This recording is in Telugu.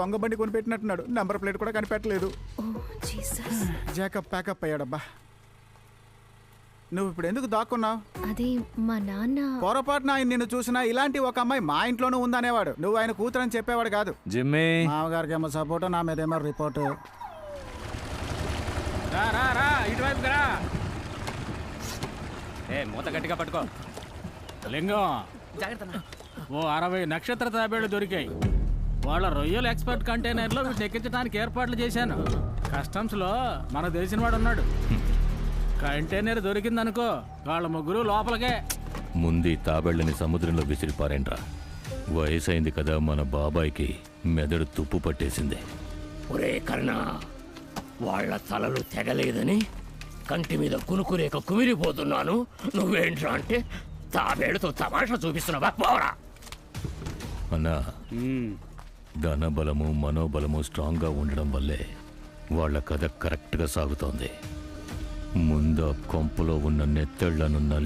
దొంగ బండి కొనిపెట్టినట్టున్నాడు. నెంబర్ ప్లేట్ కూడా కనిపెట్టలేదు. Jacob pack up అయ్యాడబ్బా. నువ్వు ఇప్పుడు ఎందుకు దాక్కున్నావు? అది మా నాన్న పొరపాటున ఆయన నిన్ను చూసినా ఇలాంటి ఒక అమ్మాయి మా ఇంట్లోనూ ఉందనేవాడు. నువ్వు ఆయన కూతురని చెప్పేవాడు కాదు. జిమ్మే, మామగారికి ఏమో సపోర్టు, నా మీద ఏమో రిపోర్టు. ఇటువైపు రా. మూత గట్టిగా పట్టుకో. లింగం, ఓ 60 నక్షత్ర తాబేళ్లు దొరికాయి. వాళ్ళ రొయ్యలు ఎక్స్పర్ట్ కంటైనర్లో వీటిని ఎక్కించడానికి ఏర్పాట్లు చేశాను. కస్టమ్స్లో మనకు తెలిసిన వాడు ఉన్నాడు. కంటైనర్ దొరికిందనుకో, వాళ్ళ ముగ్గురు లోపలికే. ముందు తాబేళ్ళని సముద్రంలో విసిరిపారేంట్రా. వయసైంది కదా, మన బాబాయ్కి మెదడు తుప్పు పట్టేసింది. ఒరే కర్ణ, వాళ్ల తలలు తెగలేదని కంటి మీద కునుకురేక కుమిరిపోతున్నాను. నువ్వేంట్రా అంటే తాబేడుతో తమాషా చూపిస్తున్నావా? పోరా. అన్నా, ధనబలము మనోబలము స్ట్రాంగ్గా ఉండడం వల్లే వాళ్ళ కథ కరెక్ట్గా సాగుతోంది. ముందు కొంపలో ఉన్న నెత్తళ్లను